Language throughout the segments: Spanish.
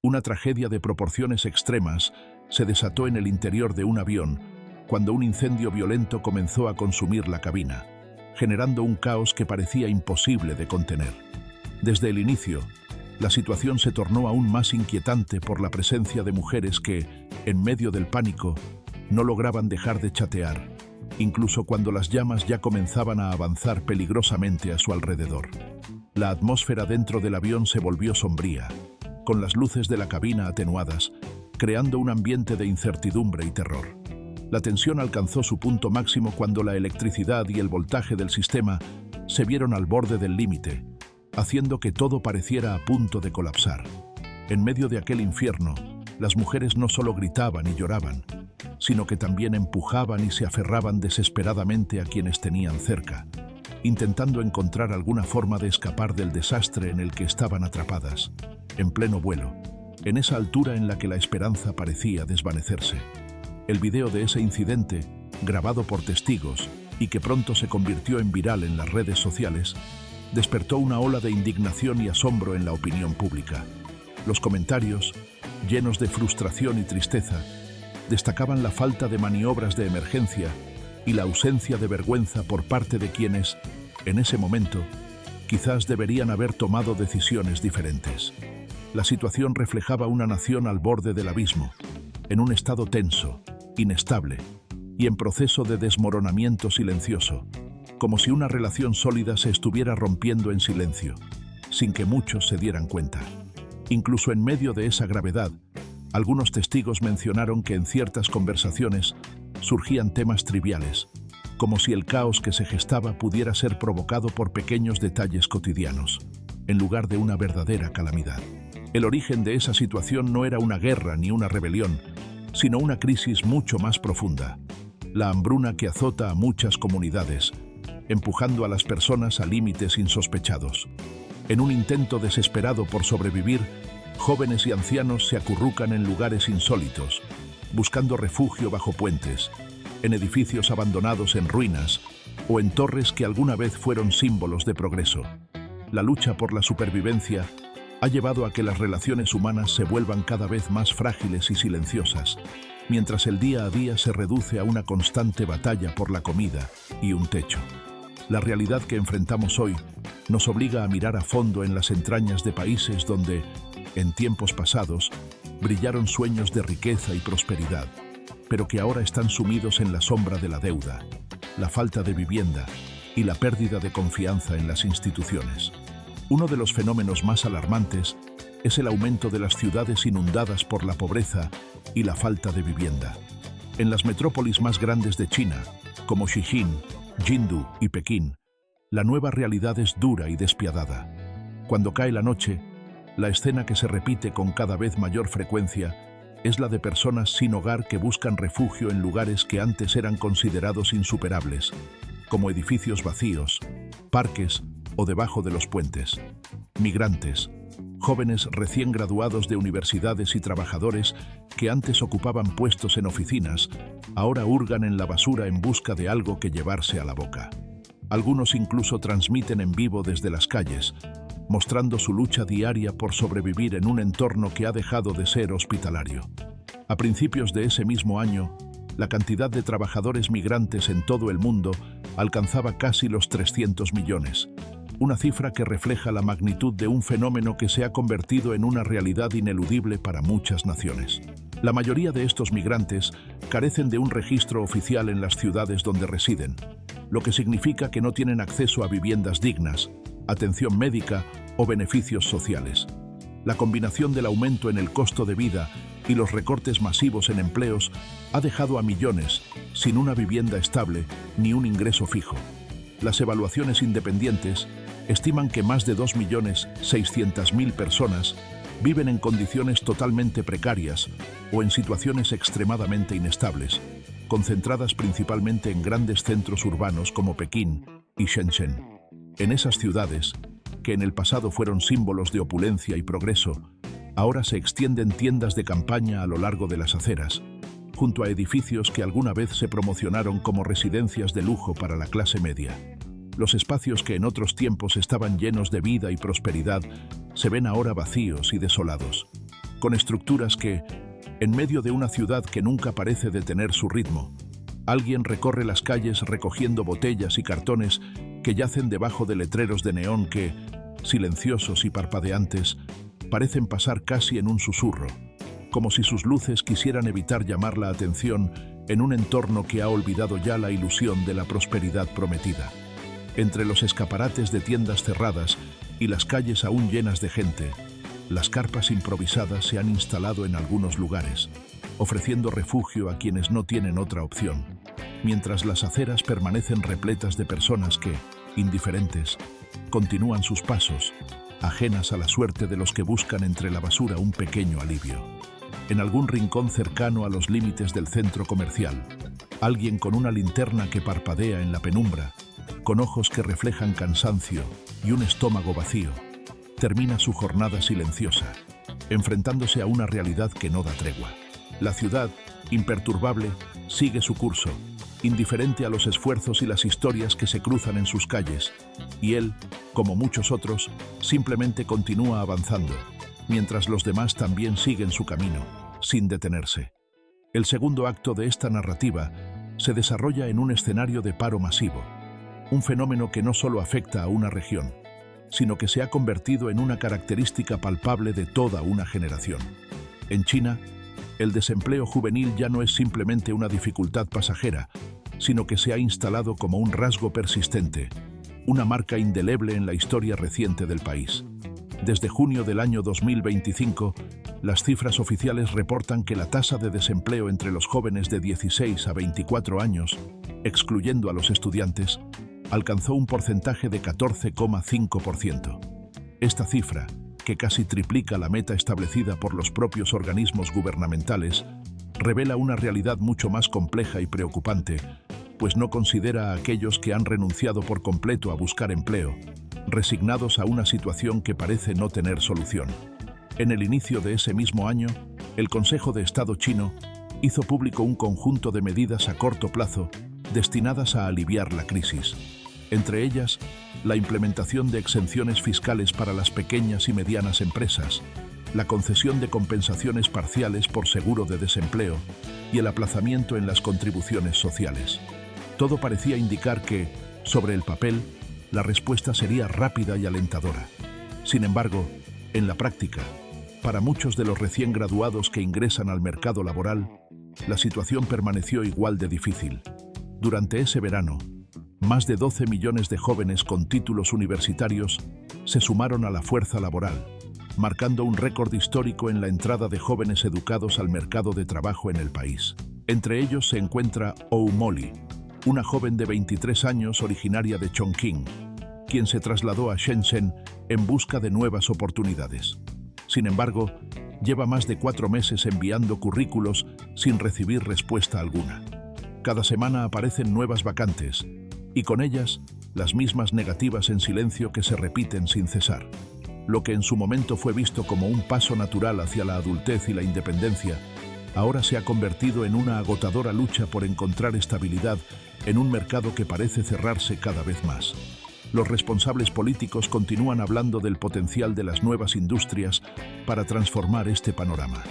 Una tragedia de proporciones extremas se desató en el interior de un avión cuando un incendio violento comenzó a consumir la cabina, generando un caos que parecía imposible de contener. Desde el inicio, la situación se tornó aún más inquietante por la presencia de mujeres que, en medio del pánico, no lograban dejar de chatear, incluso cuando las llamas ya comenzaban a avanzar peligrosamente a su alrededor. La atmósfera dentro del avión se volvió sombría, con las luces de la cabina atenuadas, creando un ambiente de incertidumbre y terror. La tensión alcanzó su punto máximo cuando la electricidad y el voltaje del sistema se vieron al borde del límite, haciendo que todo pareciera a punto de colapsar. En medio de aquel infierno, las mujeres no solo gritaban y lloraban, sino que también empujaban y se aferraban desesperadamente a quienes tenían cerca, intentando encontrar alguna forma de escapar del desastre en el que estaban atrapadas, en pleno vuelo, en esa altura en la que la esperanza parecía desvanecerse. El video de ese incidente, grabado por testigos y que pronto se convirtió en viral en las redes sociales, despertó una ola de indignación y asombro en la opinión pública. Los comentarios, llenos de frustración y tristeza, destacaban la falta de maniobras de emergencia y la ausencia de vergüenza por parte de quienes, en ese momento, quizás deberían haber tomado decisiones diferentes. La situación reflejaba una nación al borde del abismo, en un estado tenso, inestable y en proceso de desmoronamiento silencioso, como si una relación sólida se estuviera rompiendo en silencio, sin que muchos se dieran cuenta. Incluso en medio de esa gravedad, algunos testigos mencionaron que en ciertas conversaciones surgían temas triviales, como si el caos que se gestaba pudiera ser provocado por pequeños detalles cotidianos, en lugar de una verdadera calamidad. El origen de esa situación no era una guerra ni una rebelión, sino una crisis mucho más profunda, la hambruna que azota a muchas comunidades, empujando a las personas a límites insospechados. En un intento desesperado por sobrevivir, jóvenes y ancianos se acurrucan en lugares insólitos, buscando refugio bajo puentes, en edificios abandonados en ruinas o en torres que alguna vez fueron símbolos de progreso. La lucha por la supervivencia ha llevado a que las relaciones humanas se vuelvan cada vez más frágiles y silenciosas, mientras el día a día se reduce a una constante batalla por la comida y un techo. La realidad que enfrentamos hoy nos obliga a mirar a fondo en las entrañas de países donde, en tiempos pasados, brillaron sueños de riqueza y prosperidad, pero que ahora están sumidos en la sombra de la deuda, la falta de vivienda y la pérdida de confianza en las instituciones. Uno de los fenómenos más alarmantes es el aumento de las ciudades inundadas por la pobreza y la falta de vivienda. En las metrópolis más grandes de China, como Xijin, Jindu y Pekín, la nueva realidad es dura y despiadada. Cuando cae la noche, la escena que se repite con cada vez mayor frecuencia es la de personas sin hogar que buscan refugio en lugares que antes eran considerados insuperables, como edificios vacíos, parques o debajo de los puentes. Migrantes, jóvenes recién graduados de universidades y trabajadores que antes ocupaban puestos en oficinas, ahora hurgan en la basura en busca de algo que llevarse a la boca. Algunos incluso transmiten en vivo desde las calles, mostrando su lucha diaria por sobrevivir en un entorno que ha dejado de ser hospitalario. A principios de ese mismo año, la cantidad de trabajadores migrantes en todo el mundo alcanzaba casi los 300 millones, una cifra que refleja la magnitud de un fenómeno que se ha convertido en una realidad ineludible para muchas naciones. La mayoría de estos migrantes carecen de un registro oficial en las ciudades donde residen, lo que significa que no tienen acceso a viviendas dignas, atención médica o beneficios sociales. La combinación del aumento en el costo de vida y los recortes masivos en empleos ha dejado a millones sin una vivienda estable ni un ingreso fijo. Las evaluaciones independientes estiman que más de 2.600.000 personas viven en condiciones totalmente precarias o en situaciones extremadamente inestables, concentradas principalmente en grandes centros urbanos como Pekín y Shenzhen. En esas ciudades, que en el pasado fueron símbolos de opulencia y progreso, ahora se extienden tiendas de campaña a lo largo de las aceras, junto a edificios que alguna vez se promocionaron como residencias de lujo para la clase media. Los espacios que en otros tiempos estaban llenos de vida y prosperidad se ven ahora vacíos y desolados. con estructuras que, en medio de una ciudad que nunca parece detener su ritmo, alguien recorre las calles recogiendo botellas y cartones que yacen debajo de letreros de neón que, silenciosos y parpadeantes, parecen pasar casi en un susurro, como si sus luces quisieran evitar llamar la atención en un entorno que ha olvidado ya la ilusión de la prosperidad prometida. Entre los escaparates de tiendas cerradas y las calles aún llenas de gente, las carpas improvisadas se han instalado en algunos lugares, ofreciendo refugio a quienes no tienen otra opción, mientras las aceras permanecen repletas de personas que, indiferentes, continúan sus pasos, ajenas a la suerte de los que buscan entre la basura un pequeño alivio. En algún rincón cercano a los límites del centro comercial, alguien con una linterna que parpadea en la penumbra, con ojos que reflejan cansancio y un estómago vacío, termina su jornada silenciosa, enfrentándose a una realidad que no da tregua. La ciudad, imperturbable, sigue su curso, indiferente a los esfuerzos y las historias que se cruzan en sus calles, y él, como muchos otros, simplemente continúa avanzando, mientras los demás también siguen su camino, sin detenerse. El segundo acto de esta narrativa se desarrolla en un escenario de paro masivo, un fenómeno que no solo afecta a una región, sino que se ha convertido en una característica palpable de toda una generación. En China, el desempleo juvenil ya no es simplemente una dificultad pasajera, sino que se ha instalado como un rasgo persistente, una marca indeleble en la historia reciente del país. Desde junio del año 2025, las cifras oficiales reportan que la tasa de desempleo entre los jóvenes de 16 a 24 años, excluyendo a los estudiantes, alcanzó un porcentaje de 14,5%. Esta cifra, que casi triplica la meta establecida por los propios organismos gubernamentales, revela una realidad mucho más compleja y preocupante, pues no considera a aquellos que han renunciado por completo a buscar empleo, resignados a una situación que parece no tener solución. En el inicio de ese mismo año, el Consejo de Estado chino hizo público un conjunto de medidas a corto plazo destinadas a aliviar la crisis. Entre ellas, la implementación de exenciones fiscales para las pequeñas y medianas empresas, la concesión de compensaciones parciales por seguro de desempleo y el aplazamiento en las contribuciones sociales. Todo parecía indicar que, sobre el papel, la respuesta sería rápida y alentadora. Sin embargo, en la práctica, para muchos de los recién graduados que ingresan al mercado laboral, la situación permaneció igual de difícil. Durante ese verano, más de 12 millones de jóvenes con títulos universitarios se sumaron a la fuerza laboral, marcando un récord histórico en la entrada de jóvenes educados al mercado de trabajo en el país. Entre ellos se encuentra Ou Molly, una joven de 23 años originaria de Chongqing, quien se trasladó a Shenzhen en busca de nuevas oportunidades. Sin embargo, lleva más de 4 meses enviando currículos sin recibir respuesta alguna. Cada semana aparecen nuevas vacantes, y con ellas, las mismas negativas en silencio que se repiten sin cesar. Lo que en su momento fue visto como un paso natural hacia la adultez y la independencia, ahora se ha convertido en una agotadora lucha por encontrar estabilidad en un mercado que parece cerrarse cada vez más. Los responsables políticos continúan hablando del potencial de las nuevas industrias para transformar este panorama.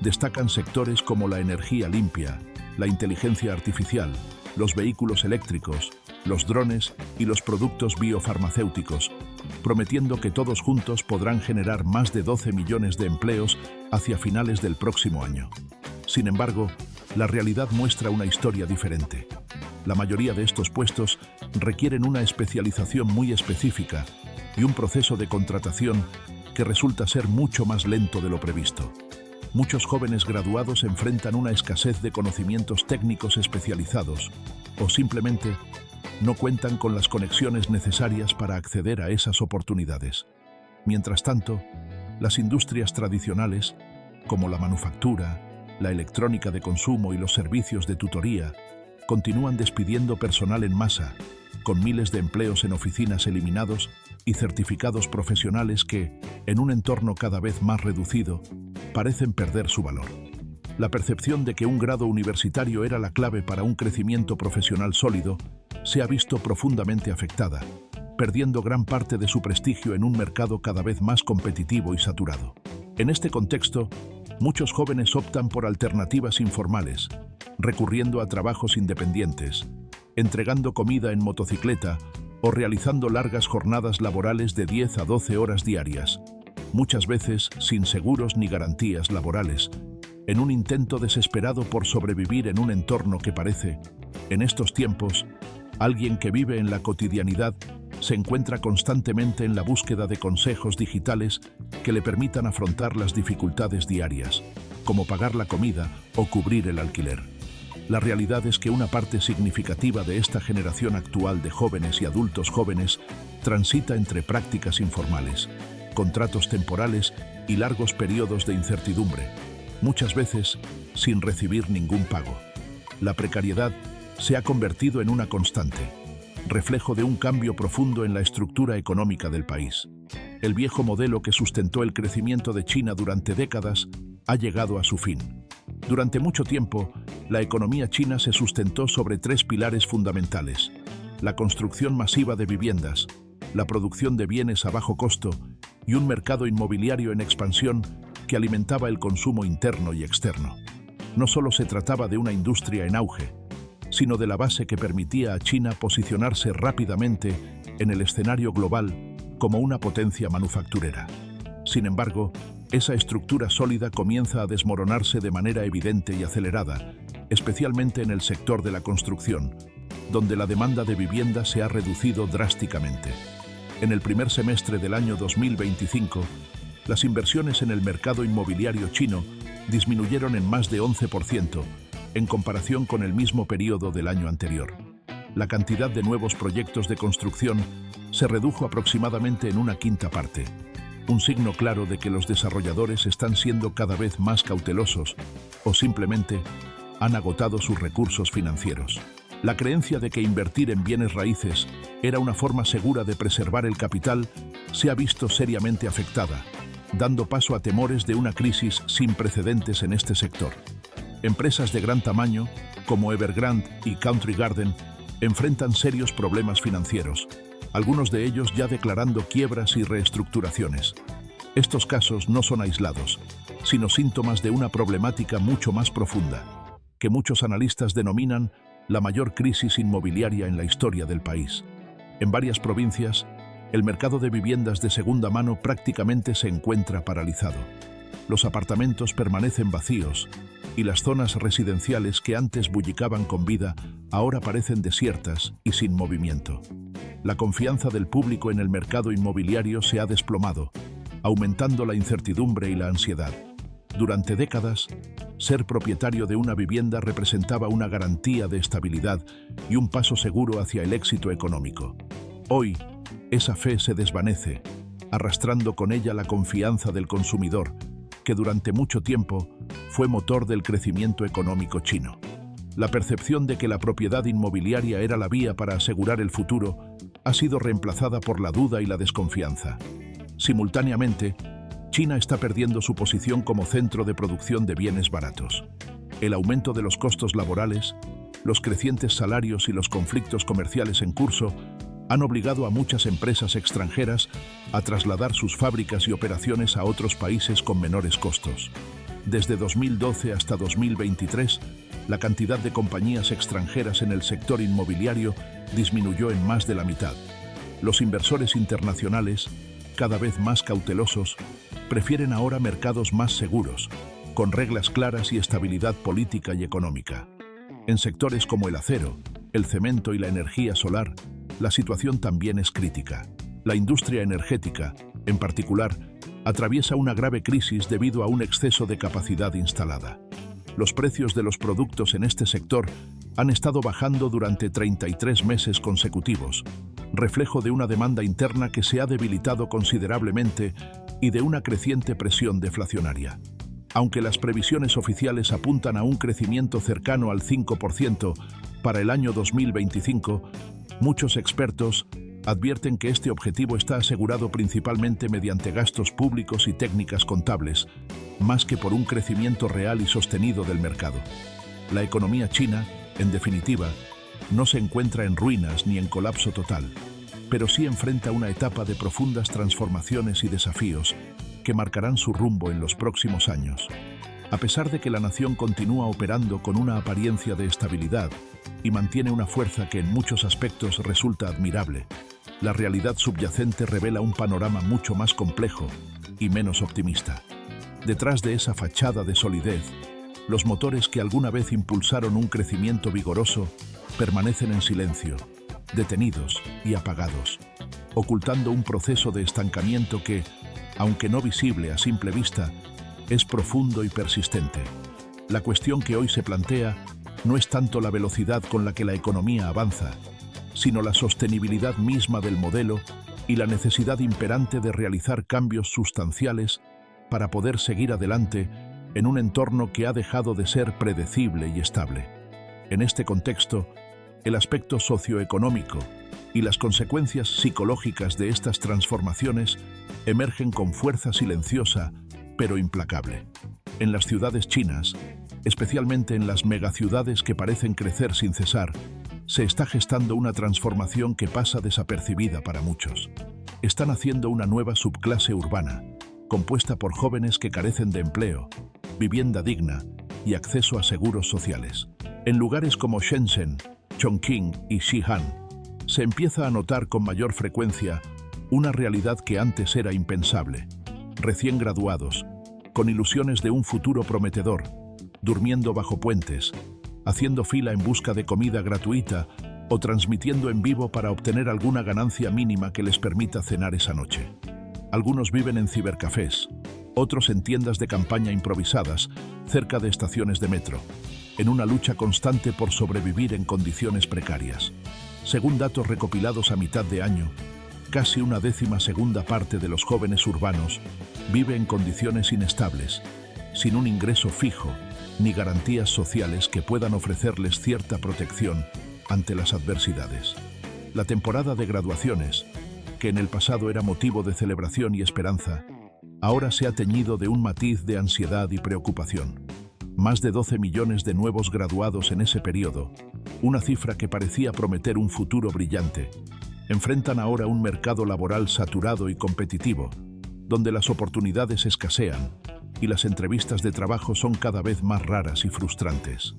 Destacan sectores como la energía limpia, la inteligencia artificial, los vehículos eléctricos, los drones y los productos biofarmacéuticos, prometiendo que todos juntos podrán generar más de 12 millones de empleos hacia finales del próximo año. Sin embargo, la realidad muestra una historia diferente. La mayoría de estos puestos requieren una especialización muy específica y un proceso de contratación que resulta ser mucho más lento de lo previsto. Muchos jóvenes graduados enfrentan una escasez de conocimientos técnicos especializados o simplemente no cuentan con las conexiones necesarias para acceder a esas oportunidades. Mientras tanto, las industrias tradicionales, como la manufactura, la electrónica de consumo y los servicios de tutoría, continúan despidiendo personal en masa, con miles de empleos en oficinas eliminados y certificados profesionales que, en un entorno cada vez más reducido, parecen perder su valor. La percepción de que un grado universitario era la clave para un crecimiento profesional sólido se ha visto profundamente afectada, perdiendo gran parte de su prestigio en un mercado cada vez más competitivo y saturado. En este contexto, muchos jóvenes optan por alternativas informales, recurriendo a trabajos independientes, entregando comida en motocicleta o realizando largas jornadas laborales de 10 a 12 horas diarias, muchas veces sin seguros ni garantías laborales, en un intento desesperado por sobrevivir en un entorno que parece, en estos tiempos, alguien que vive en la cotidianidad se encuentra constantemente en la búsqueda de consejos digitales que le permitan afrontar las dificultades diarias, como pagar la comida o cubrir el alquiler. La realidad es que una parte significativa de esta generación actual de jóvenes y adultos jóvenes transita entre prácticas informales, contratos temporales y largos periodos de incertidumbre, muchas veces sin recibir ningún pago. La precariedad se ha convertido en una constante, reflejo de un cambio profundo en la estructura económica del país. El viejo modelo que sustentó el crecimiento de China durante décadas ha llegado a su fin. Durante mucho tiempo, la economía china se sustentó sobre tres pilares fundamentales: la construcción masiva de viviendas, la producción de bienes a bajo costo y un mercado inmobiliario en expansión que alimentaba el consumo interno y externo. No solo se trataba de una industria en auge, sino de la base que permitía a China posicionarse rápidamente en el escenario global como una potencia manufacturera. Sin embargo, esa estructura sólida comienza a desmoronarse de manera evidente y acelerada, especialmente en el sector de la construcción, donde la demanda de vivienda se ha reducido drásticamente. En el primer semestre del año 2025, las inversiones en el mercado inmobiliario chino disminuyeron en más de 11%, en comparación con el mismo periodo del año anterior. La cantidad de nuevos proyectos de construcción se redujo aproximadamente en una quinta parte, un signo claro de que los desarrolladores están siendo cada vez más cautelosos o simplemente han agotado sus recursos financieros. La creencia de que invertir en bienes raíces era una forma segura de preservar el capital se ha visto seriamente afectada, dando paso a temores de una crisis sin precedentes en este sector. Empresas de gran tamaño, como Evergrande y Country Garden, enfrentan serios problemas financieros, algunos de ellos ya declarando quiebras y reestructuraciones. Estos casos no son aislados, sino síntomas de una problemática mucho más profunda, que muchos analistas denominan la mayor crisis inmobiliaria en la historia del país. En varias provincias, el mercado de viviendas de segunda mano prácticamente se encuentra paralizado. Los apartamentos permanecen vacíos y las zonas residenciales que antes bullicaban con vida ahora parecen desiertas y sin movimiento. La confianza del público en el mercado inmobiliario se ha desplomado, aumentando la incertidumbre y la ansiedad. Durante décadas, ser propietario de una vivienda representaba una garantía de estabilidad y un paso seguro hacia el éxito económico. Hoy, esa fe se desvanece, arrastrando con ella la confianza del consumidor, que durante mucho tiempo fue motor del crecimiento económico chino. La percepción de que la propiedad inmobiliaria era la vía para asegurar el futuro ha sido reemplazada por la duda y la desconfianza. Simultáneamente, China está perdiendo su posición como centro de producción de bienes baratos. El aumento de los costos laborales, los crecientes salarios y los conflictos comerciales en curso han obligado a muchas empresas extranjeras a trasladar sus fábricas y operaciones a otros países con menores costos. Desde 2012 hasta 2023, la cantidad de compañías extranjeras en el sector inmobiliario disminuyó en más de la mitad. Los inversores internacionales, cada vez más cautelosos, prefieren ahora mercados más seguros, con reglas claras y estabilidad política y económica. En sectores como el acero, el cemento y la energía solar, la situación también es crítica. La industria energética, en particular, atraviesa una grave crisis debido a un exceso de capacidad instalada. Los precios de los productos en este sector han estado bajando durante 33 meses consecutivos, reflejo de una demanda interna que se ha debilitado considerablemente y de una creciente presión deflacionaria. Aunque las previsiones oficiales apuntan a un crecimiento cercano al 5% para el año 2025, muchos expertos advierten que este objetivo está asegurado principalmente mediante gastos públicos y técnicas contables, más que por un crecimiento real y sostenido del mercado. La economía china, en definitiva, no se encuentra en ruinas ni en colapso total, pero sí enfrenta una etapa de profundas transformaciones y desafíos que marcarán su rumbo en los próximos años. A pesar de que la nación continúa operando con una apariencia de estabilidad y mantiene una fuerza que en muchos aspectos resulta admirable, la realidad subyacente revela un panorama mucho más complejo y menos optimista. Detrás de esa fachada de solidez, los motores que alguna vez impulsaron un crecimiento vigoroso permanecen en silencio, detenidos y apagados, ocultando un proceso de estancamiento que, aunque no visible a simple vista, es profundo y persistente. La cuestión que hoy se plantea no es tanto la velocidad con la que la economía avanza, sino la sostenibilidad misma del modelo y la necesidad imperante de realizar cambios sustanciales para poder seguir adelante en un entorno que ha dejado de ser predecible y estable. En este contexto, el aspecto socioeconómico y las consecuencias psicológicas de estas transformaciones emergen con fuerza silenciosa pero implacable. En las ciudades chinas, especialmente en las megaciudades que parecen crecer sin cesar, se está gestando una transformación que pasa desapercibida para muchos. Está naciendo una nueva subclase urbana, compuesta por jóvenes que carecen de empleo, vivienda digna y acceso a seguros sociales. En lugares como Shenzhen, Chongqing y Xi'an, se empieza a notar con mayor frecuencia una realidad que antes era impensable. Recién graduados, con ilusiones de un futuro prometedor, durmiendo bajo puentes, haciendo fila en busca de comida gratuita o transmitiendo en vivo para obtener alguna ganancia mínima que les permita cenar esa noche. Algunos viven en cibercafés, otros en tiendas de campaña improvisadas cerca de estaciones de metro, en una lucha constante por sobrevivir en condiciones precarias. Según datos recopilados a mitad de año, casi una 12ª parte de los jóvenes urbanos vive en condiciones inestables, sin un ingreso fijo ni garantías sociales que puedan ofrecerles cierta protección ante las adversidades. La temporada de graduaciones, que en el pasado era motivo de celebración y esperanza, ahora se ha teñido de un matiz de ansiedad y preocupación. Más de 12 millones de nuevos graduados en ese periodo, una cifra que parecía prometer un futuro brillante, enfrentan ahora un mercado laboral saturado y competitivo, donde las oportunidades escasean y las entrevistas de trabajo son cada vez más raras y frustrantes.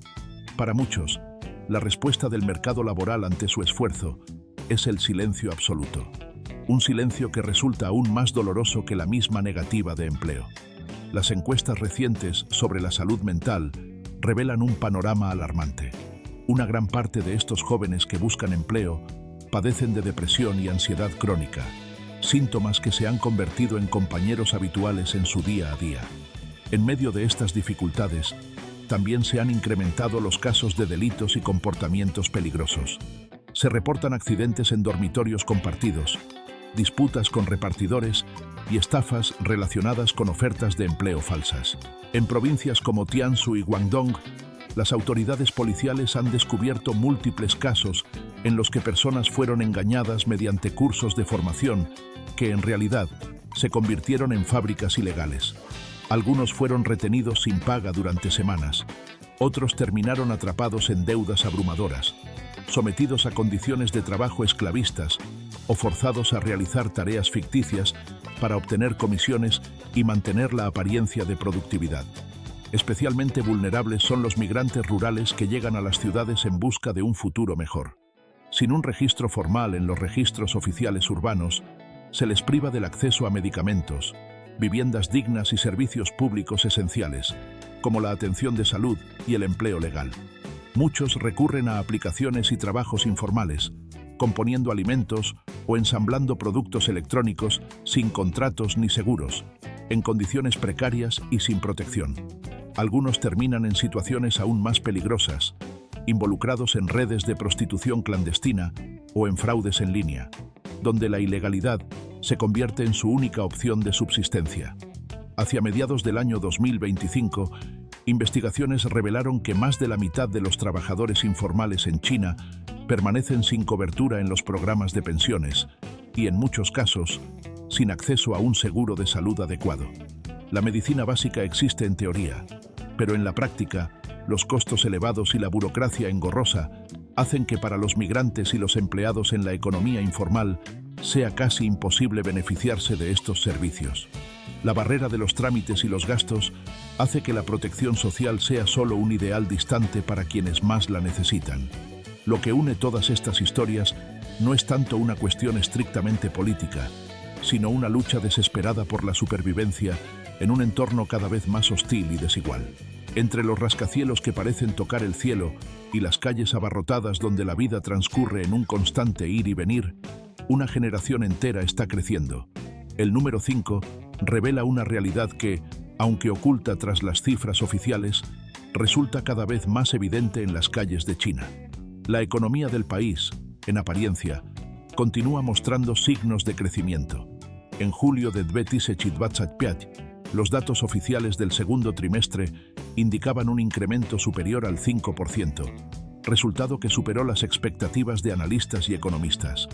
Para muchos, la respuesta del mercado laboral ante su esfuerzo es el silencio absoluto, un silencio que resulta aún más doloroso que la misma negativa de empleo. Las encuestas recientes sobre la salud mental revelan un panorama alarmante. Una gran parte de estos jóvenes que buscan empleo padecen de depresión y ansiedad crónica, síntomas que se han convertido en compañeros habituales en su día a día. En medio de estas dificultades, también se han incrementado los casos de delitos y comportamientos peligrosos. Se reportan accidentes en dormitorios compartidos, disputas con repartidores y estafas relacionadas con ofertas de empleo falsas. En provincias como Jiangsu y Guangdong, las autoridades policiales han descubierto múltiples casos en los que personas fueron engañadas mediante cursos de formación que en realidad se convirtieron en fábricas ilegales. Algunos fueron retenidos sin paga durante semanas, otros terminaron atrapados en deudas abrumadoras, sometidos a condiciones de trabajo esclavistas o forzados a realizar tareas ficticias para obtener comisiones y mantener la apariencia de productividad. Especialmente vulnerables son los migrantes rurales que llegan a las ciudades en busca de un futuro mejor. Sin un registro formal en los registros oficiales urbanos, se les priva del acceso a medicamentos, viviendas dignas y servicios públicos esenciales, como la atención de salud y el empleo legal. Muchos recurren a aplicaciones y trabajos informales, componiendo alimentos o ensamblando productos electrónicos sin contratos ni seguros, en condiciones precarias y sin protección. Algunos terminan en situaciones aún más peligrosas, involucrados en redes de prostitución clandestina o en fraudes en línea, donde la ilegalidad se convierte en su única opción de subsistencia. Hacia mediados del año 2025, investigaciones revelaron que más de la mitad de los trabajadores informales en China permanecen sin cobertura en los programas de pensiones y, en muchos casos, sin acceso a un seguro de salud adecuado. La medicina básica existe en teoría, pero en la práctica, los costos elevados y la burocracia engorrosa hacen que para los migrantes y los empleados en la economía informal sea casi imposible beneficiarse de estos servicios. La barrera de los trámites y los gastos hace que la protección social sea solo un ideal distante para quienes más la necesitan. Lo que une todas estas historias no es tanto una cuestión estrictamente política, sino una lucha desesperada por la supervivencia en un entorno cada vez más hostil y desigual. Entre los rascacielos que parecen tocar el cielo y las calles abarrotadas donde la vida transcurre en un constante ir y venir, una generación entera está creciendo. El número 5 revela una realidad que, aunque oculta tras las cifras oficiales, resulta cada vez más evidente en las calles de China. La economía del país, en apariencia, continúa mostrando signos de crecimiento. En julio de 2025, los datos oficiales del segundo trimestre indicaban un incremento superior al 5%, resultado que superó las expectativas de analistas y economistas.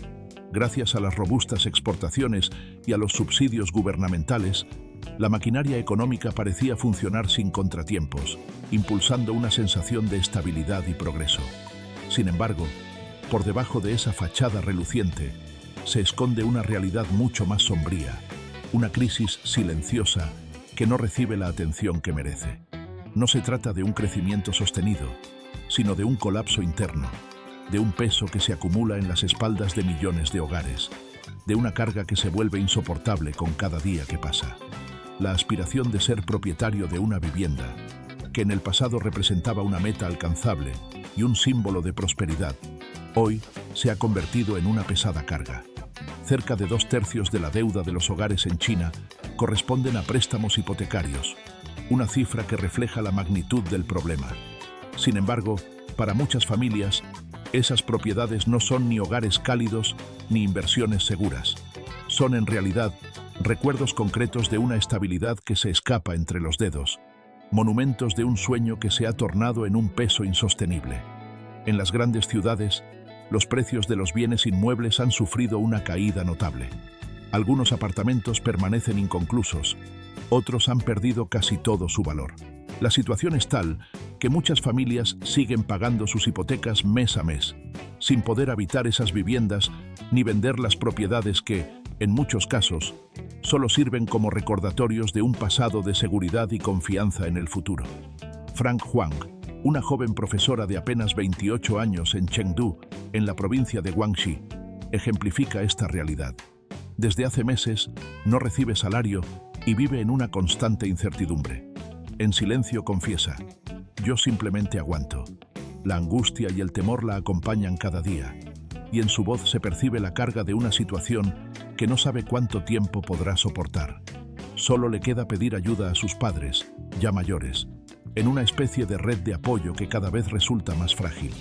Gracias a las robustas exportaciones y a los subsidios gubernamentales, la maquinaria económica parecía funcionar sin contratiempos, impulsando una sensación de estabilidad y progreso. Sin embargo, por debajo de esa fachada reluciente, se esconde una realidad mucho más sombría, una crisis silenciosa que no recibe la atención que merece. No se trata de un crecimiento sostenido, sino de un colapso interno, de un peso que se acumula en las espaldas de millones de hogares, de una carga que se vuelve insoportable con cada día que pasa. La aspiración de ser propietario de una vivienda, que en el pasado representaba una meta alcanzable y un símbolo de prosperidad, hoy se ha convertido en una pesada carga. Cerca de 2/3 de la deuda de los hogares en China corresponden a préstamos hipotecarios, una cifra que refleja la magnitud del problema. Sin embargo, para muchas familias, esas propiedades no son ni hogares cálidos ni inversiones seguras. Son en realidad recuerdos concretos de una estabilidad que se escapa entre los dedos, monumentos de un sueño que se ha tornado en un peso insostenible. En las grandes ciudades, los precios de los bienes inmuebles han sufrido una caída notable. Algunos apartamentos permanecen inconclusos, otros han perdido casi todo su valor. La situación es tal que muchas familias siguen pagando sus hipotecas mes a mes, sin poder habitar esas viviendas ni vender las propiedades que, en muchos casos, solo sirven como recordatorios de un pasado de seguridad y confianza en el futuro. Frank Huang, una joven profesora de apenas 28 años en Chengdu, en la provincia de Guangxi, ejemplifica esta realidad. Desde hace meses no recibe salario y vive en una constante incertidumbre. En silencio confiesa: yo simplemente aguanto. La angustia y el temor la acompañan cada día, y en su voz se percibe la carga de una situación que no sabe cuánto tiempo podrá soportar. Solo le queda pedir ayuda a sus padres, ya mayores, en una especie de red de apoyo que cada vez resulta más frágil.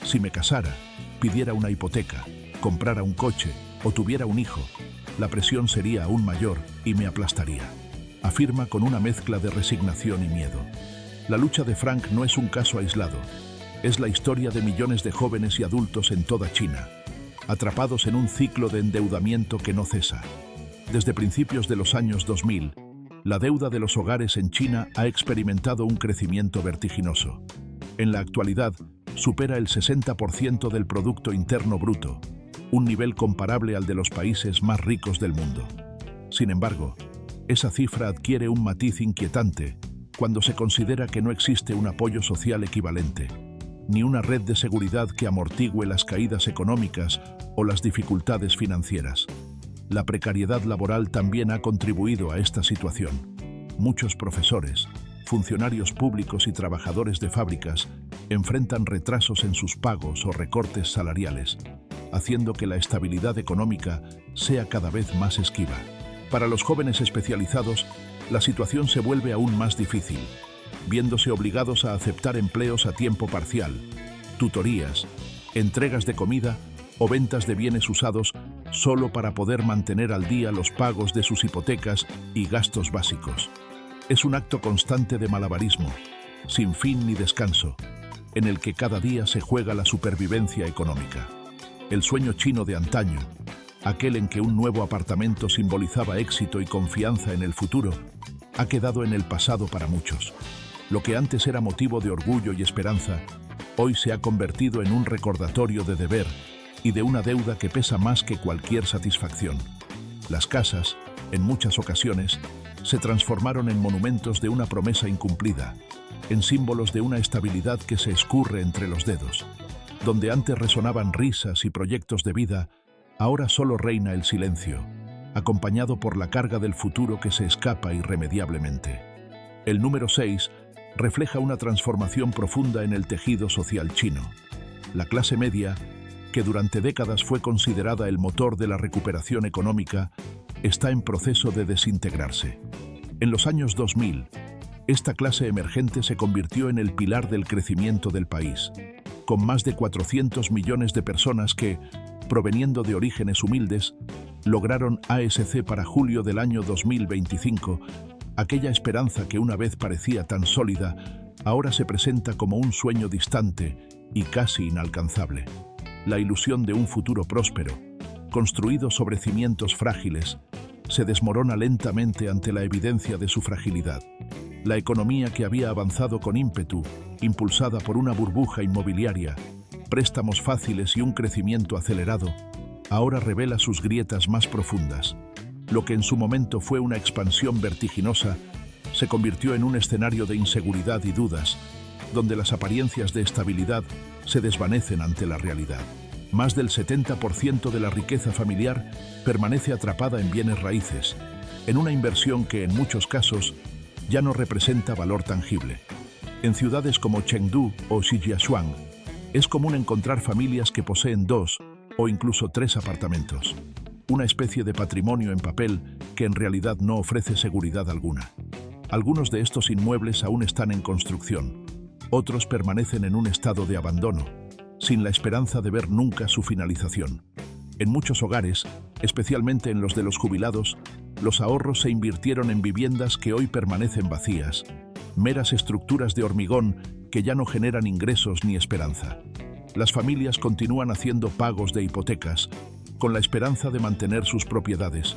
Si me casara, pidiera una hipoteca, comprara un coche o tuviera un hijo, la presión sería aún mayor y me aplastaría, afirma con una mezcla de resignación y miedo. La lucha de Frank no es un caso aislado, es la historia de millones de jóvenes y adultos en toda China, atrapados en un ciclo de endeudamiento que no cesa. Desde principios de los años 2000, la deuda de los hogares en China ha experimentado un crecimiento vertiginoso. En la actualidad, supera el 60% del Producto Interno Bruto, un nivel comparable al de los países más ricos del mundo. Sin embargo, esa cifra adquiere un matiz inquietante cuando se considera que no existe un apoyo social equivalente, ni una red de seguridad que amortigüe las caídas económicas o las dificultades financieras. La precariedad laboral también ha contribuido a esta situación. Muchos profesores, funcionarios públicos y trabajadores de fábricas enfrentan retrasos en sus pagos o recortes salariales, haciendo que la estabilidad económica sea cada vez más esquiva. Para los jóvenes especializados, la situación se vuelve aún más difícil, viéndose obligados a aceptar empleos a tiempo parcial, tutorías, entregas de comida o ventas de bienes usados solo para poder mantener al día los pagos de sus hipotecas y gastos básicos. Es un acto constante de malabarismo, sin fin ni descanso, en el que cada día se juega la supervivencia económica. El sueño chino de antaño, aquel en que un nuevo apartamento simbolizaba éxito y confianza en el futuro, ha quedado en el pasado para muchos. Lo que antes era motivo de orgullo y esperanza, hoy se ha convertido en un recordatorio de deber y de una deuda que pesa más que cualquier satisfacción. Las casas, en muchas ocasiones, se transformaron en monumentos de una promesa incumplida, en símbolos de una estabilidad que se escurre entre los dedos. Donde antes resonaban risas y proyectos de vida, ahora solo reina el silencio, acompañado por la carga del futuro que se escapa irremediablemente. El número 6 refleja una transformación profunda en el tejido social chino. La clase media, que durante décadas fue considerada el motor de la recuperación económica, está en proceso de desintegrarse. En los años 2000, esta clase emergente se convirtió en el pilar del crecimiento del país, con más de 400 millones de personas que, proveniendo de orígenes humildes, lograron ASC para julio del año 2025. Aquella esperanza que una vez parecía tan sólida, ahora se presenta como un sueño distante y casi inalcanzable. La ilusión de un futuro próspero, construido sobre cimientos frágiles, se desmorona lentamente ante la evidencia de su fragilidad. La economía que había avanzado con ímpetu, impulsada por una burbuja inmobiliaria, préstamos fáciles y un crecimiento acelerado, ahora revela sus grietas más profundas. Lo que en su momento fue una expansión vertiginosa, se convirtió en un escenario de inseguridad y dudas, donde las apariencias de estabilidad se desvanecen ante la realidad. Más del 70% de la riqueza familiar permanece atrapada en bienes raíces, en una inversión que en muchos casos ya no representa valor tangible. En ciudades como Chengdu o Shijiazhuang, es común encontrar familias que poseen 2 o incluso 3 apartamentos, una especie de patrimonio en papel que en realidad no ofrece seguridad alguna. Algunos de estos inmuebles aún están en construcción, otros permanecen en un estado de abandono, sin la esperanza de ver nunca su finalización. En muchos hogares, especialmente en los de los jubilados, los ahorros se invirtieron en viviendas que hoy permanecen vacías, meras estructuras de hormigón que ya no generan ingresos ni esperanza. Las familias continúan haciendo pagos de hipotecas, con la esperanza de mantener sus propiedades,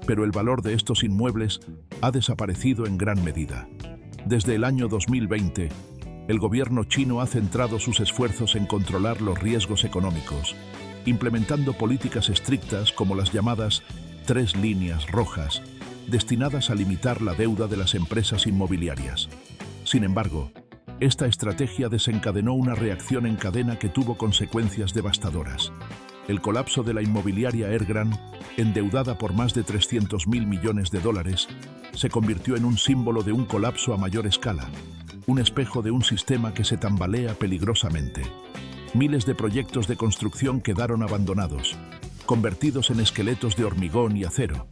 pero el valor de estos inmuebles ha desaparecido en gran medida. Desde el año 2020, el gobierno chino ha centrado sus esfuerzos en controlar los riesgos económicos, implementando políticas estrictas como las llamadas 3 líneas rojas, destinadas a limitar la deuda de las empresas inmobiliarias. Sin embargo, esta estrategia desencadenó una reacción en cadena que tuvo consecuencias devastadoras. El colapso de la inmobiliaria Evergrande, endeudada por más de 300.000 millones de dólares, se convirtió en un símbolo de un colapso a mayor escala, un espejo de un sistema que se tambalea peligrosamente. Miles de proyectos de construcción quedaron abandonados, convertidos en esqueletos de hormigón y acero,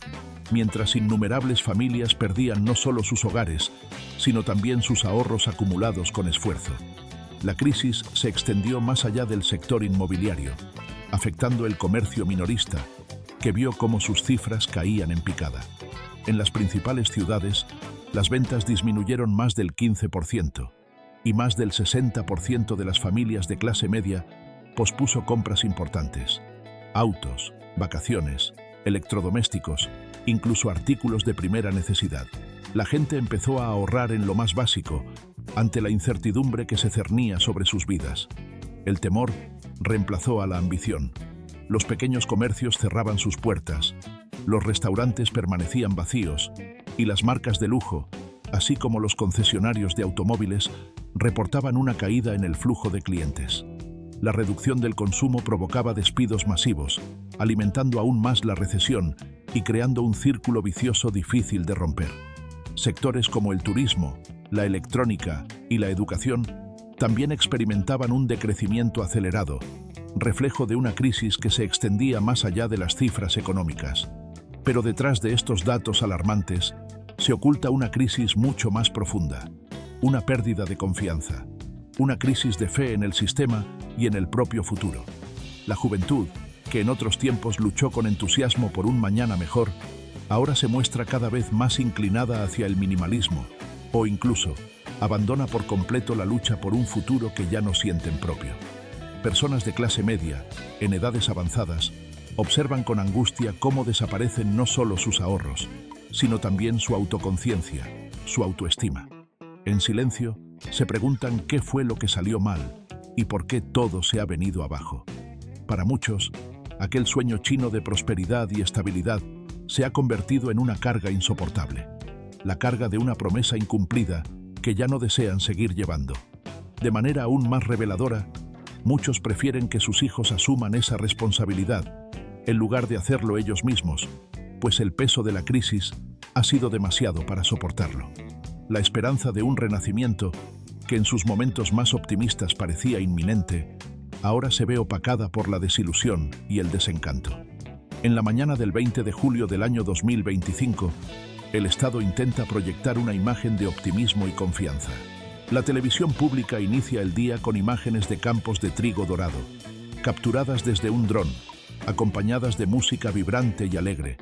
mientras innumerables familias perdían no solo sus hogares, sino también sus ahorros acumulados con esfuerzo. La crisis se extendió más allá del sector inmobiliario, afectando el comercio minorista, que vio cómo sus cifras caían en picada. En las principales ciudades, las ventas disminuyeron más del 15%, y más del 60% de las familias de clase media pospuso compras importantes. Autos, vacaciones, electrodomésticos, incluso artículos de primera necesidad. La gente empezó a ahorrar en lo más básico, ante la incertidumbre que se cernía sobre sus vidas. El temor reemplazó a la ambición. Los pequeños comercios cerraban sus puertas, los restaurantes permanecían vacíos y las marcas de lujo, así como los concesionarios de automóviles, reportaban una caída en el flujo de clientes. La reducción del consumo provocaba despidos masivos, alimentando aún más la recesión y creando un círculo vicioso difícil de romper. Sectores como el turismo, la electrónica y la educación también experimentaban un decrecimiento acelerado, reflejo de una crisis que se extendía más allá de las cifras económicas. Pero detrás de estos datos alarmantes se oculta una crisis mucho más profunda, una pérdida de confianza, una crisis de fe en el sistema y en el propio futuro. La juventud, que en otros tiempos luchó con entusiasmo por un mañana mejor, ahora se muestra cada vez más inclinada hacia el minimalismo, o incluso abandona por completo la lucha por un futuro que ya no sienten propio. Personas de clase media, en edades avanzadas, observan con angustia cómo desaparecen no solo sus ahorros, sino también su autoconciencia, su autoestima. En silencio, se preguntan qué fue lo que salió mal y por qué todo se ha venido abajo. Para muchos, aquel sueño chino de prosperidad y estabilidad se ha convertido en una carga insoportable. la carga de una promesa incumplida que ya no desean seguir llevando. De manera aún más reveladora, muchos prefieren que sus hijos asuman esa responsabilidad, en lugar de hacerlo ellos mismos, pues el peso de la crisis ha sido demasiado para soportarlo. La esperanza de un renacimiento, que en sus momentos más optimistas parecía inminente, ahora se ve opacada por la desilusión y el desencanto. En la mañana del 20 de julio del año 2025, el Estado intenta proyectar una imagen de optimismo y confianza. La televisión pública inicia el día con imágenes de campos de trigo dorado, capturadas desde un dron, acompañadas de música vibrante y alegre,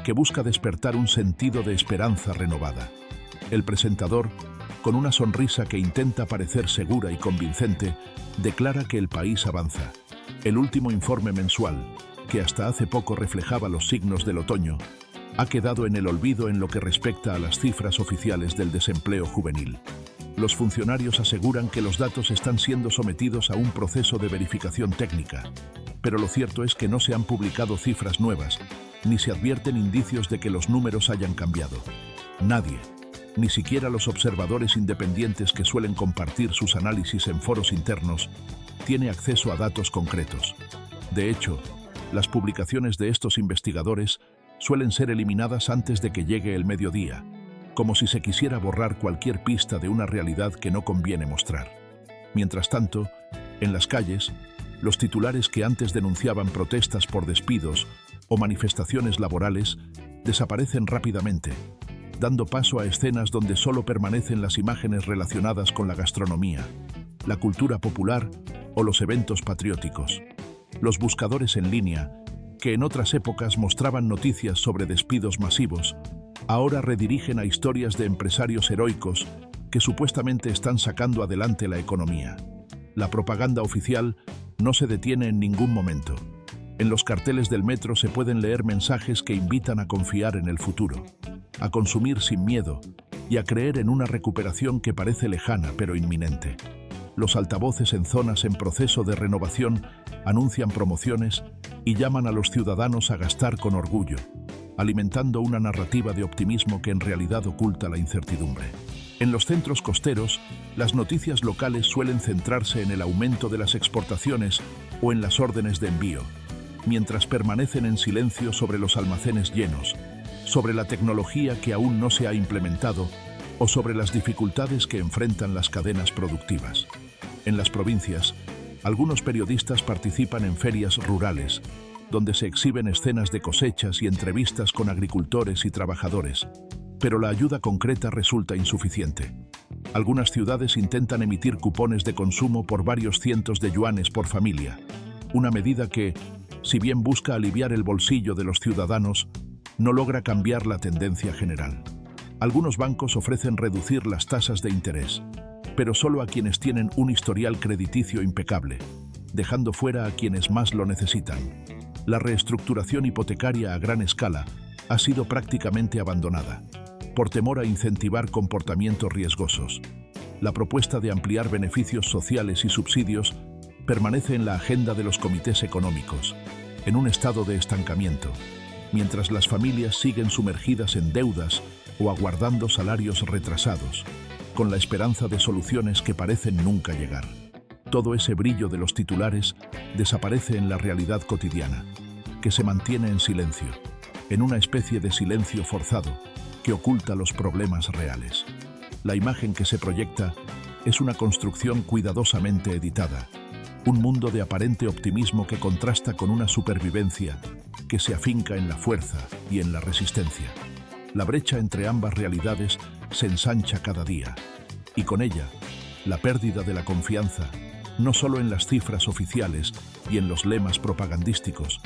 que busca despertar un sentido de esperanza renovada. El presentador, con una sonrisa que intenta parecer segura y convincente, declara que el país avanza. El último informe mensual, que hasta hace poco reflejaba los signos del otoño, ha quedado en el olvido en lo que respecta a las cifras oficiales del desempleo juvenil. Los funcionarios aseguran que los datos están siendo sometidos a un proceso de verificación técnica, pero lo cierto es que no se han publicado cifras nuevas, ni se advierten indicios de que los números hayan cambiado. Nadie, ni siquiera los observadores independientes que suelen compartir sus análisis en foros internos, tiene acceso a datos concretos. De hecho, las publicaciones de estos investigadores suelen ser eliminadas antes de que llegue el mediodía, como si se quisiera borrar cualquier pista de una realidad que no conviene mostrar. Mientras tanto, en las calles, los titulares que antes denunciaban protestas por despidos o manifestaciones laborales desaparecen rápidamente, dando paso a escenas donde solo permanecen las imágenes relacionadas con la gastronomía, la cultura popular o los eventos patrióticos. Los buscadores en línea, que en otras épocas mostraban noticias sobre despidos masivos, ahora redirigen a historias de empresarios heroicos que supuestamente están sacando adelante la economía. La propaganda oficial no se detiene en ningún momento. En los carteles del metro se pueden leer mensajes que invitan a confiar en el futuro, a consumir sin miedo y a creer en una recuperación que parece lejana pero inminente. Los altavoces en zonas en proceso de renovación anuncian promociones y llaman a los ciudadanos a gastar con orgullo, alimentando una narrativa de optimismo que en realidad oculta la incertidumbre. En los centros costeros, las noticias locales suelen centrarse en el aumento de las exportaciones o en las órdenes de envío, mientras permanecen en silencio sobre los almacenes llenos, sobre la tecnología que aún no se ha implementado o sobre las dificultades que enfrentan las cadenas productivas. En las provincias, algunos periodistas participan en ferias rurales, donde se exhiben escenas de cosechas y entrevistas con agricultores y trabajadores, pero la ayuda concreta resulta insuficiente. Algunas ciudades intentan emitir cupones de consumo por varios cientos de yuanes por familia, una medida que, si bien busca aliviar el bolsillo de los ciudadanos, no logra cambiar la tendencia general. Algunos bancos ofrecen reducir las tasas de interés, pero solo a quienes tienen un historial crediticio impecable, dejando fuera a quienes más lo necesitan. La reestructuración hipotecaria a gran escala ha sido prácticamente abandonada, por temor a incentivar comportamientos riesgosos. La propuesta de ampliar beneficios sociales y subsidios permanece en la agenda de los comités económicos, en un estado de estancamiento, mientras las familias siguen sumergidas en deudas o aguardando salarios retrasados, con la esperanza de soluciones que parecen nunca llegar. Todo ese brillo de los titulares desaparece en la realidad cotidiana, que se mantiene en silencio, en una especie de silencio forzado que oculta los problemas reales. La imagen que se proyecta es una construcción cuidadosamente editada, un mundo de aparente optimismo que contrasta con una supervivencia que se afinca en la fuerza y en la resistencia. La brecha entre ambas realidades se ensancha cada día, y con ella, la pérdida de la confianza, no solo en las cifras oficiales y en los lemas propagandísticos,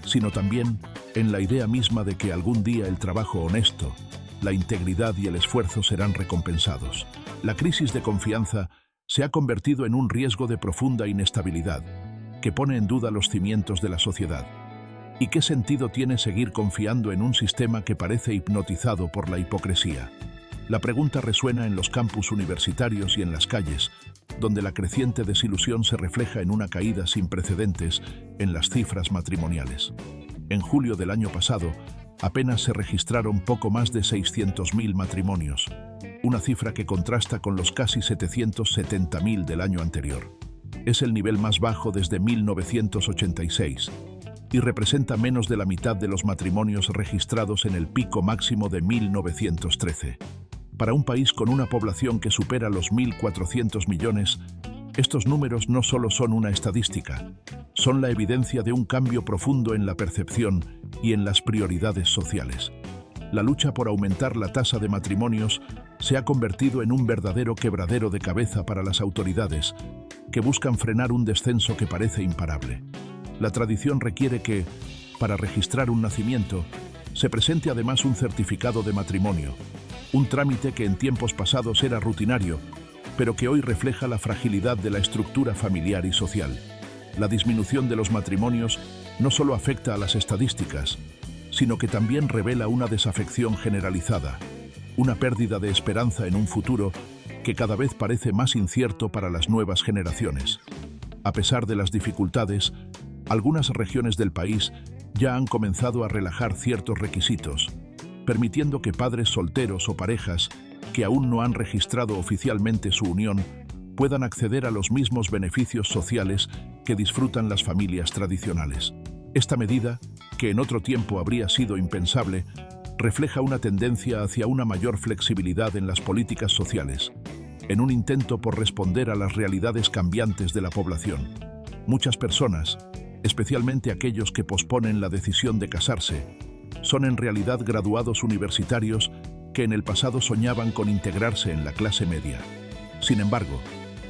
sino también en la idea misma de que algún día el trabajo honesto, la integridad y el esfuerzo serán recompensados. La crisis de confianza se ha convertido en un riesgo de profunda inestabilidad, que pone en duda los cimientos de la sociedad. ¿Y qué sentido tiene seguir confiando en un sistema que parece hipnotizado por la hipocresía? La pregunta resuena en los campus universitarios y en las calles, donde la creciente desilusión se refleja en una caída sin precedentes en las cifras matrimoniales. En julio del año pasado, apenas se registraron poco más de 600.000 matrimonios, una cifra que contrasta con los casi 770.000 del año anterior. Es el nivel más bajo desde 1986 y representa menos de la mitad de los matrimonios registrados en el pico máximo de 1913. Para un país con una población que supera los 1.400 millones, estos números no solo son una estadística, son la evidencia de un cambio profundo en la percepción y en las prioridades sociales. La lucha por aumentar la tasa de matrimonios se ha convertido en un verdadero quebradero de cabeza para las autoridades, que buscan frenar un descenso que parece imparable. La tradición requiere que, para registrar un nacimiento, se presente además un certificado de matrimonio, un trámite que en tiempos pasados era rutinario, pero que hoy refleja la fragilidad de la estructura familiar y social. La disminución de los matrimonios no solo afecta a las estadísticas, sino que también revela una desafección generalizada, una pérdida de esperanza en un futuro que cada vez parece más incierto para las nuevas generaciones. A pesar de las dificultades, algunas regiones del país ya han comenzado a relajar ciertos requisitos, permitiendo que padres solteros o parejas que aún no han registrado oficialmente su unión puedan acceder a los mismos beneficios sociales que disfrutan las familias tradicionales. Esta medida, que en otro tiempo habría sido impensable, refleja una tendencia hacia una mayor flexibilidad en las políticas sociales, en un intento por responder a las realidades cambiantes de la población. Muchas personas, especialmente aquellos que posponen la decisión de casarse, son en realidad graduados universitarios que en el pasado soñaban con integrarse en la clase media. Sin embargo,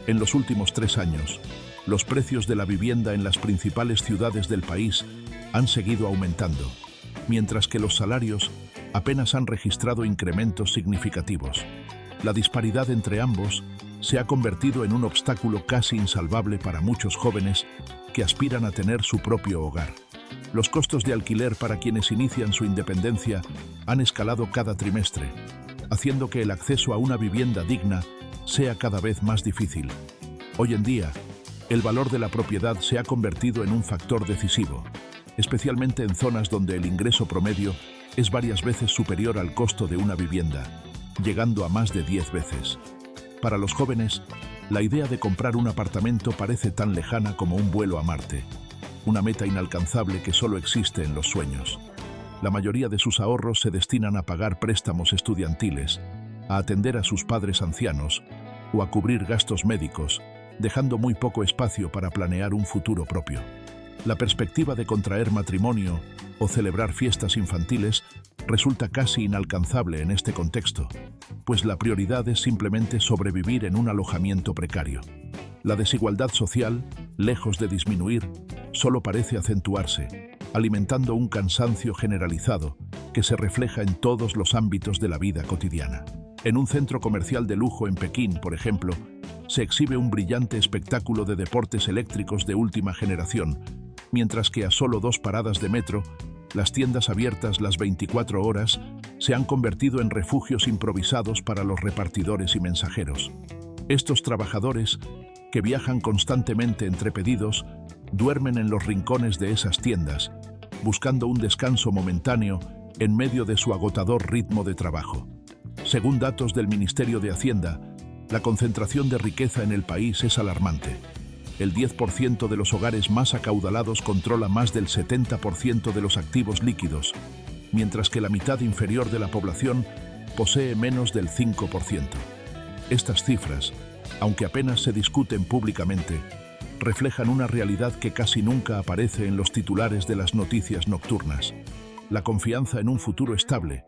en los últimos 3 años, los precios de la vivienda en las principales ciudades del país han seguido aumentando, mientras que los salarios apenas han registrado incrementos significativos. La disparidad entre ambos se ha convertido en un obstáculo casi insalvable para muchos jóvenes que aspiran a tener su propio hogar. Los costos de alquiler para quienes inician su independencia han escalado cada trimestre, haciendo que el acceso a una vivienda digna sea cada vez más difícil. Hoy en día, el valor de la propiedad se ha convertido en un factor decisivo, especialmente en zonas donde el ingreso promedio es varias veces superior al costo de una vivienda, llegando a más de 10 veces. Para los jóvenes, la idea de comprar un apartamento parece tan lejana como un vuelo a Marte, una meta inalcanzable que solo existe en los sueños. La mayoría de sus ahorros se destinan a pagar préstamos estudiantiles, a atender a sus padres ancianos o a cubrir gastos médicos, dejando muy poco espacio para planear un futuro propio. La perspectiva de contraer matrimonio o celebrar fiestas infantiles resulta casi inalcanzable en este contexto, pues la prioridad es simplemente sobrevivir en un alojamiento precario. La desigualdad social, lejos de disminuir, solo parece acentuarse, alimentando un cansancio generalizado que se refleja en todos los ámbitos de la vida cotidiana. En un centro comercial de lujo en Pekín, por ejemplo, se exhibe un brillante espectáculo de deportes eléctricos de última generación, mientras que a solo 2 paradas de metro, las tiendas abiertas las 24 horas se han convertido en refugios improvisados para los repartidores y mensajeros. Estos trabajadores, que viajan constantemente entre pedidos, duermen en los rincones de esas tiendas, buscando un descanso momentáneo en medio de su agotador ritmo de trabajo. Según datos del Ministerio de Hacienda, la concentración de riqueza en el país es alarmante. El 10% de los hogares más acaudalados controla más del 70% de los activos líquidos, mientras que la mitad inferior de la población posee menos del 5%. Estas cifras, aunque apenas se discuten públicamente, reflejan una realidad que casi nunca aparece en los titulares de las noticias nocturnas. La confianza en un futuro estable,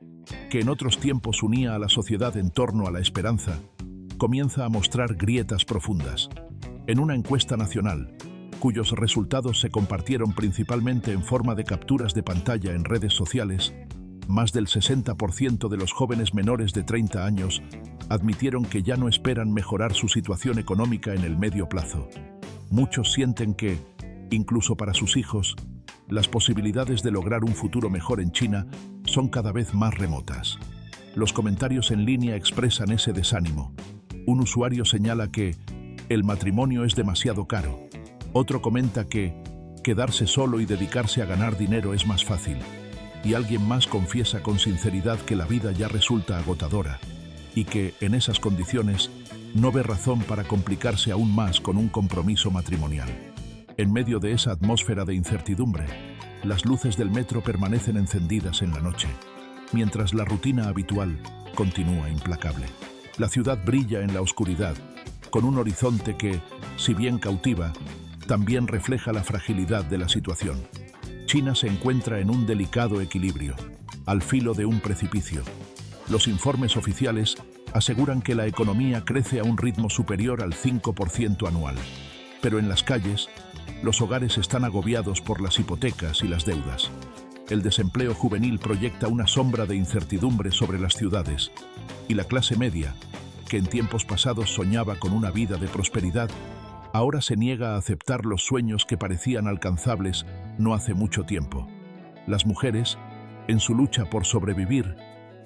que en otros tiempos unía a la sociedad en torno a la esperanza, comienza a mostrar grietas profundas. En una encuesta nacional, cuyos resultados se compartieron principalmente en forma de capturas de pantalla en redes sociales, más del 60% de los jóvenes menores de 30 años admitieron que ya no esperan mejorar su situación económica en el medio plazo. Muchos sienten que, incluso para sus hijos, las posibilidades de lograr un futuro mejor en China son cada vez más remotas. Los comentarios en línea expresan ese desánimo. Un usuario señala que el matrimonio es demasiado caro. Otro comenta que quedarse solo y dedicarse a ganar dinero es más fácil. y alguien más confiesa con sinceridad que la vida ya resulta agotadora y que, en esas condiciones, no ve razón para complicarse aún más con un compromiso matrimonial. En medio de esa atmósfera de incertidumbre, las luces del metro permanecen encendidas en la noche, mientras la rutina habitual continúa implacable. La ciudad brilla en la oscuridad, con un horizonte que, si bien cautiva, también refleja la fragilidad de la situación. China se encuentra en un delicado equilibrio, al filo de un precipicio. Los informes oficiales aseguran que la economía crece a un ritmo superior al 5% anual. Pero en las calles, los hogares están agobiados por las hipotecas y las deudas. El desempleo juvenil proyecta una sombra de incertidumbre sobre las ciudades, y la clase media, que en tiempos pasados soñaba con una vida de prosperidad, ahora se niega a aceptar los sueños que parecían alcanzables no hace mucho tiempo. Las mujeres, en su lucha por sobrevivir,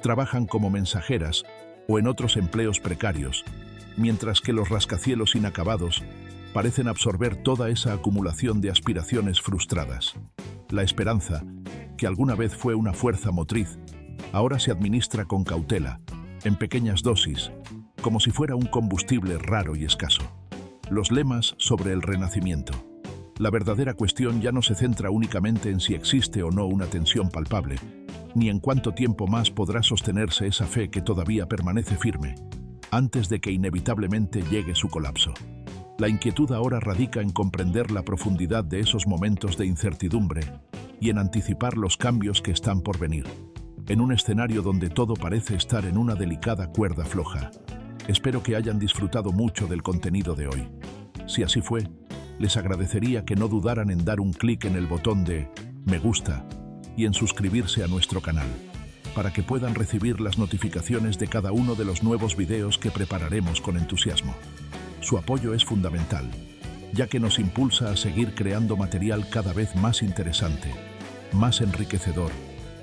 trabajan como mensajeras o en otros empleos precarios, mientras que los rascacielos inacabados parecen absorber toda esa acumulación de aspiraciones frustradas. La esperanza, que alguna vez fue una fuerza motriz, ahora se administra con cautela, en pequeñas dosis, como si fuera un combustible raro y escaso. Los lemas sobre el renacimiento. La verdadera cuestión ya no se centra únicamente en si existe o no una tensión palpable, ni en cuánto tiempo más podrá sostenerse esa fe que todavía permanece firme, antes de que inevitablemente llegue su colapso. La inquietud ahora radica en comprender la profundidad de esos momentos de incertidumbre y en anticipar los cambios que están por venir. En un escenario donde todo parece estar en una delicada cuerda floja. Espero que hayan disfrutado mucho del contenido de hoy. Si así fue, les agradecería que no dudaran en dar un clic en el botón de me gusta y en suscribirse a nuestro canal, para que puedan recibir las notificaciones de cada uno de los nuevos videos que prepararemos con entusiasmo. Su apoyo es fundamental, ya que nos impulsa a seguir creando material cada vez más interesante, más enriquecedor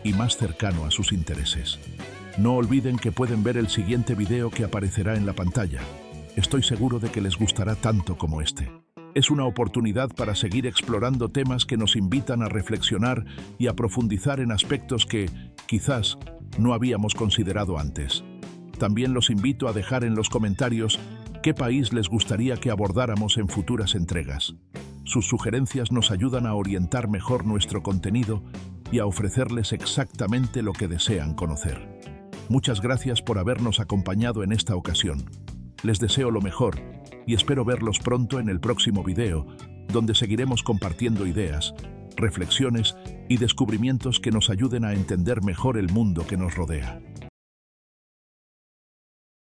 y más cercano a sus intereses. No olviden que pueden ver el siguiente video que aparecerá en la pantalla. Estoy seguro de que les gustará tanto como este. Es una oportunidad para seguir explorando temas que nos invitan a reflexionar y a profundizar en aspectos que, quizás, no habíamos considerado antes. También los invito a dejar en los comentarios qué país les gustaría que abordáramos en futuras entregas. Sus sugerencias nos ayudan a orientar mejor nuestro contenido y a ofrecerles exactamente lo que desean conocer. Muchas gracias por habernos acompañado en esta ocasión. Les deseo lo mejor y espero verlos pronto en el próximo video, donde seguiremos compartiendo ideas, reflexiones y descubrimientos que nos ayuden a entender mejor el mundo que nos rodea.